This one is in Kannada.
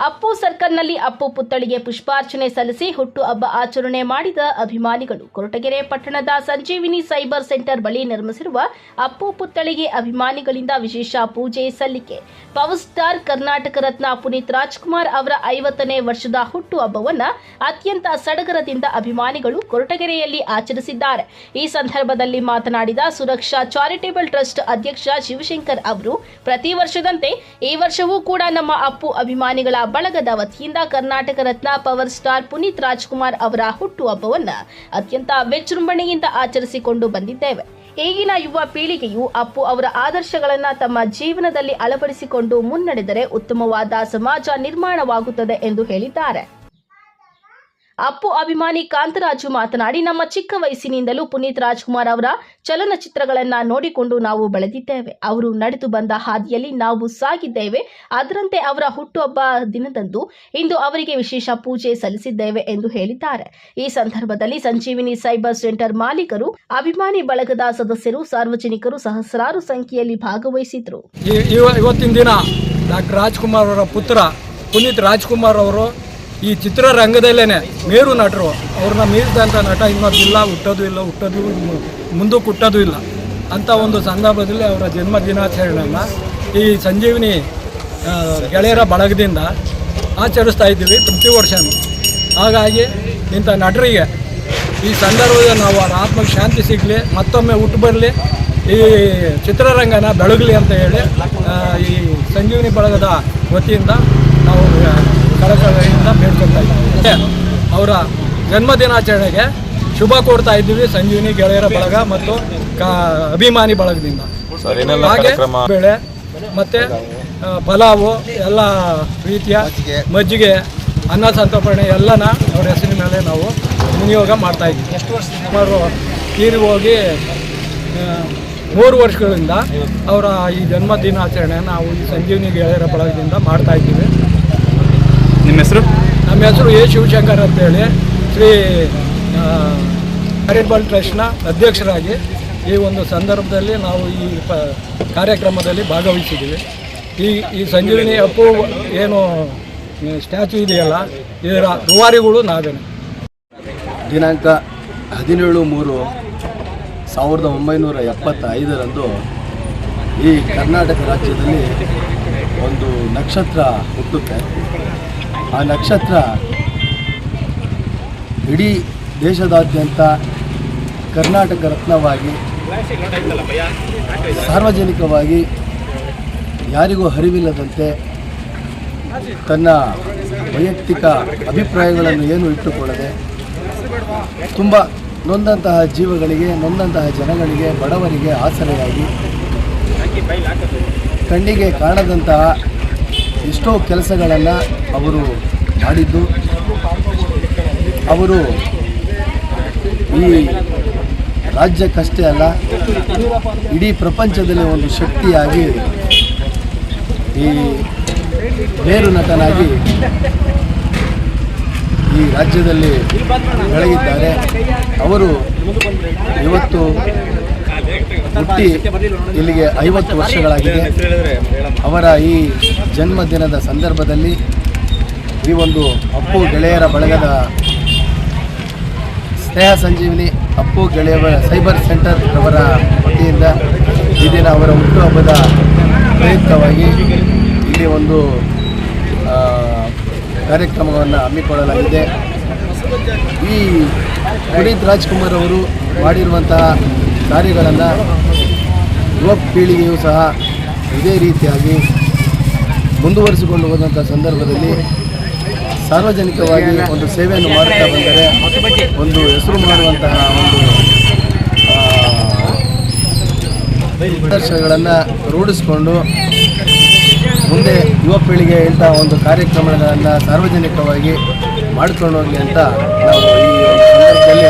ಅಪ್ಪು ಸರ್ಕಲ್ನಲ್ಲಿ ಅಪ್ಪು ಪುತ್ಥಳಿಗೆ ಪುಷ್ಪಾರ್ಚನೆ ಸಲ್ಲಿಸಿ ಹುಟ್ಟುಹಬ್ಬ ಆಚರಣೆ ಮಾಡಿದ ಅಭಿಮಾನಿಗಳು. ಕೊರಟಗೆರೆ ಪಟ್ಟಣದ ಸಂಜೀವಿನಿ ಸೈಬರ್ ಸೆಂಟರ್ ಬಳಿ ನಿರ್ಮಿಸಿರುವ ಅಪ್ಪು ಪುತ್ಥಳಿಗೆ ಅಭಿಮಾನಿಗಳಿಂದ ವಿಶೇಷ ಪೂಜೆ ಸಲ್ಲಿಕೆ. ಪವರ್ ಸ್ಟಾರ್ ಕರ್ನಾಟಕ ರತ್ನ ಪುನೀತ್ ರಾಜ್ಕುಮಾರ್ ಅವರ 50ನೇ ವರ್ಷದ ಹುಟ್ಟುಹಬ್ಬವನ್ನು ಅತ್ಯಂತ ಸಡಗರದಿಂದ ಅಭಿಮಾನಿಗಳು ಕೊರಟಗೆರೆಯಲ್ಲಿ ಆಚರಿಸಿದ್ದಾರೆ. ಈ ಸಂದರ್ಭದಲ್ಲಿ ಮಾತನಾಡಿದ ಸುರಕ್ಷಾ ಚಾರಿಟೇಬಲ್ ಟ್ರಸ್ಟ್ ಅಧ್ಯಕ್ಷ ಶಿವಶಂಕರ್ ಅವರು, ಪ್ರತಿ ವರ್ಷದಂತೆ ಈ ವರ್ಷವೂ ಕೂಡ ನಮ್ಮ ಅಪ್ಪು ಅಭಿಮಾನಿಗಳ ಬಳಗದ ವತಿಯಿಂದ ಕರ್ನಾಟಕ ರತ್ನ ಪವರ್ ಸ್ಟಾರ್ ಪುನೀತ್ ರಾಜ್ಕುಮಾರ್ ಅವರ ಹುಟ್ಟುಹಬ್ಬವನ್ನು ಅತ್ಯಂತ ವಿಜೃಂಭಣೆಯಿಂದ ಆಚರಿಸಿಕೊಂಡು ಬಂದಿದ್ದೇವೆ. ಈಗಿನ ಯುವ ಪೀಳಿಗೆಯು ಅಪ್ಪು ಅವರ ಆದರ್ಶಗಳನ್ನು ತಮ್ಮ ಜೀವನದಲ್ಲಿ ಅಳವಡಿಸಿಕೊಂಡು ಮುನ್ನಡೆದರೆ ಉತ್ತಮವಾದ ಸಮಾಜ ನಿರ್ಮಾಣವಾಗುತ್ತದೆ ಎಂದು ಹೇಳಿದ್ದಾರೆ. ಅಪ್ಪು ಅಭಿಮಾನಿ ಕಾಂತರಾಜು ಮಾತನಾಡಿ, ನಮ್ಮ ಚಿಕ್ಕ ವಯಸ್ಸಿನಿಂದಲೂ ಪುನೀತ್ ರಾಜ್ಕುಮಾರ್ ಅವರ ಚಲನಚಿತ್ರಗಳನ್ನು ನೋಡಿಕೊಂಡು ನಾವು ಬೆಳೆದಿದ್ದೇವೆ. ಅವರು ನಡೆದು ಬಂದ ಹಾದಿಯಲ್ಲಿ ನಾವು ಸಾಗಿದ್ದೇವೆ. ಅದರಂತೆ ಅವರ ಹುಟ್ಟುಹಬ್ಬ ದಿನದಂದು ಇಂದು ಅವರಿಗೆ ವಿಶೇಷ ಪೂಜೆ ಸಲ್ಲಿಸಿದ್ದೇವೆ ಎಂದು ಹೇಳಿದ್ದಾರೆ. ಈ ಸಂದರ್ಭದಲ್ಲಿ ಸಂಜೀವಿನಿ ಸೈಬರ್ ಸೆಂಟರ್ ಮಾಲೀಕರು, ಅಭಿಮಾನಿ ಬಳಗದ ಸದಸ್ಯರು, ಸಾರ್ವಜನಿಕರು ಸಹಸ್ರಾರು ಸಂಖ್ಯೆಯಲ್ಲಿ ಭಾಗವಹಿಸಿದರು. ಇವತ್ತಿನ ದಿನ ಡಾಕ್ಟರ್ ರಾಜ್ಕುಮಾರ್ ಅವರ ಪುತ್ರ ಪುನೀತ್ ರಾಜ್ಕುಮಾರ್ ಅವರು ಈ ಚಿತ್ರರಂಗದಲ್ಲೇ ಮೇರು ನಟರು. ಅವ್ರನ್ನ ಮೀರಿದಂಥ ನಟ ಇನ್ನೊಂದಿಲ್ಲ, ಹುಟ್ಟೋದು ಮುಂದಕ್ಕೆ ಹುಟ್ಟೋದು ಇಲ್ಲ ಅಂಥ ಒಂದು ಸಂದರ್ಭದಲ್ಲಿ ಅವರ ಜನ್ಮ ದಿನಾಚರಣೆಯನ್ನು ಈ ಸಂಜೀವಿನಿ ಗೆಳೆಯರ ಬಳಗದಿಂದ ಆಚರಿಸ್ತಾ ಇದ್ದೀವಿ ಪ್ರತಿ ವರ್ಷವೂ. ಹಾಗಾಗಿ ಇಂಥ ನಟರಿಗೆ ಈ ಸಂದರ್ಭದಲ್ಲಿ ನಾವು ಅವರ ಆತ್ಮಕ್ಕೆ ಶಾಂತಿ ಸಿಗಲಿ, ಮತ್ತೊಮ್ಮೆ ಹುಟ್ಟು ಬರಲಿ, ಈ ಚಿತ್ರರಂಗನ ಬೆಳಗಲಿ ಅಂತ ಹೇಳಿ ಈ ಸಂಜೀವಿನಿ ಬಳಗದ ವತಿಯಿಂದ ನಾವು ಕಳಕಳಿಯಿಂದ ಬೇಡ್ಕೊಳ್ತಾ ಇದ್ದೀವಿ. ಅವರ ಜನ್ಮದಿನಾಚರಣೆಗೆ ಶುಭ ಕೋರ್ತಾ ಇದ್ದೀವಿ ಸಂಜೀವಿನಿ ಗೆಳೆಯರ ಬಳಗ ಮತ್ತು ಅಭಿಮಾನಿ ಬಳಗದಿಂದ. ಹಾಗೆ ಬೇಳೆ ಮತ್ತು ಪಲಾವು, ಎಲ್ಲ ರೀತಿಯ ಮಜ್ಜಿಗೆ, ಅನ್ನ ಸಂತರ್ಪಣೆ ಎಲ್ಲನ ಅವ್ರ ಹೆಸರಿನ ಮೇಲೆ ನಾವು ವಿನಿಯೋಗ ಮಾಡ್ತಾಯಿದ್ದೀವಿ. ಸುಮಾರು ತೀರಿ ಹೋಗಿ 3 ವರ್ಷಗಳಿಂದ ಅವರ ಈ ಜನ್ಮದಿನಾಚರಣೆ ನಾವು ಈ ಸಂಜೀವಿನಿ ಗೆಳೆಯರ ಬಳಗದಿಂದ ಮಾಡ್ತಾಯಿದ್ದೀವಿ. ನಿಮ್ಮ ಹೆಸರು? ನಮ್ಮ ಹೆಸರು ಎ ಶಿವಶಂಕರ್ ಅಂತೇಳಿ, ಶ್ರೀ ಚಾರಿಟಬಲ್ ಟ್ರಸ್ಟ್ನ ಅಧ್ಯಕ್ಷರಾಗಿ ಈ ಒಂದು ಸಂದರ್ಭದಲ್ಲಿ ನಾವು ಈ ಕಾರ್ಯಕ್ರಮದಲ್ಲಿ ಭಾಗವಹಿಸಿದ್ದೀವಿ. ಈ ಸಂಜೀವಿನಿ ಅಪ್ಪು ಏನು ಸ್ಟ್ಯಾಚು ಇದೆಯಲ್ಲ, ಇದರ ರೂವಾರಿಗಳು ನಾವೇನು. ದಿನಾಂಕ 17/3/1975 ಈ ಕರ್ನಾಟಕ ರಾಜ್ಯದಲ್ಲಿ ಒಂದು ನಕ್ಷತ್ರ ಹುಟ್ಟುತ್ತೆ. ಆ ನಕ್ಷತ್ರ ಇಡೀ ದೇಶದಾದ್ಯಂತ ಕರ್ನಾಟಕ ರತ್ನವಾಗಿ ಸಾರ್ವಜನಿಕವಾಗಿ ಯಾರಿಗೂ ಅರಿವಿಲ್ಲದಂತೆ ತನ್ನ ವೈಯಕ್ತಿಕ ಅಭಿಪ್ರಾಯಗಳನ್ನು ಏನು ಇಟ್ಟುಕೊಳ್ಳದೆ ತುಂಬ ನೊಂದಂತಹ ಜೀವಗಳಿಗೆ, ನೊಂದಂತಹ ಜನಗಳಿಗೆ, ಬಡವರಿಗೆ ಆಸರೆಯಾಗಿ ಕಣ್ಣಿಗೆ ಕಾಣದಂತಹ ಎಷ್ಟೋ ಕೆಲಸಗಳನ್ನು ಅವರು ಮಾಡಿದ್ದು, ಅವರು ಈ ರಾಜ್ಯಕ್ಕಷ್ಟೇ ಅಲ್ಲ ಇಡೀ ಪ್ರಪಂಚದಲ್ಲಿ ಒಂದು ಶಕ್ತಿಯಾಗಿ, ಈ ಮೇರು ನಟನಾಗಿ ಈ ರಾಜ್ಯದಲ್ಲಿ ಬೆಳಗಿದ್ದಾರೆ. ಅವರು ಇವತ್ತು ಹುಟ್ಟಿ ಇಲ್ಲಿಗೆ 50 ವರ್ಷಗಳಾಗಿದೆ. ಅವರ ಈ ಜನ್ಮದಿನದ ಸಂದರ್ಭದಲ್ಲಿ ಈ ಒಂದು ಅಪ್ಪು ಗೆಳೆಯರ ಬಳಗದ ಸ್ನೇಹ ಸಂಜೀವಿನಿ ಅಪ್ಪು ಗೆಳೆಯರ ಸೈಬರ್ ಸೆಂಟರ್ ಅವರ ವತಿಯಿಂದ ಈ ದಿನ ಅವರ ಹುಟ್ಟುಹಬ್ಬದ ಪ್ರಯುಕ್ತವಾಗಿ ಇಲ್ಲಿ ಒಂದು ಕಾರ್ಯಕ್ರಮವನ್ನು ಹಮ್ಮಿಕೊಳ್ಳಲಾಗಿದೆ. ಈ ಪುನೀತ್ ರಾಜ್ಕುಮಾರ್ ಅವರು ಮಾಡಿರುವಂತಹ ಕಾರ್ಯಗಳನ್ನು ಯುವ ಪೀಳಿಗೆಯೂ ಸಹ ಇದೇ ರೀತಿಯಾಗಿ ಮುಂದುವರಿಸಿಕೊಂಡು ಹೋದಂಥ ಸಂದರ್ಭದಲ್ಲಿ ಸಾರ್ವಜನಿಕವಾಗಿ ಒಂದು ಸೇವೆಯನ್ನು ಮಾಡುತ್ತಾ ಬಂದರೆ ಒಂದು ಹೆಸರು ಮಾಡುವಂತಹ ಒಂದು ಆದರ್ಶಗಳನ್ನು ರೂಢಿಸಿಕೊಂಡು ಮುಂದೆ ಯುವ ಪೀಳಿಗೆ ಇಂಥ ಒಂದು ಕಾರ್ಯಕ್ರಮಗಳನ್ನು ಸಾರ್ವಜನಿಕವಾಗಿ ಮಾಡಿಕೊಂಡು ಹೋಗಲಿ ಅಂತ ನಾವು ಈ ಸಂದರ್ಭದಲ್ಲಿ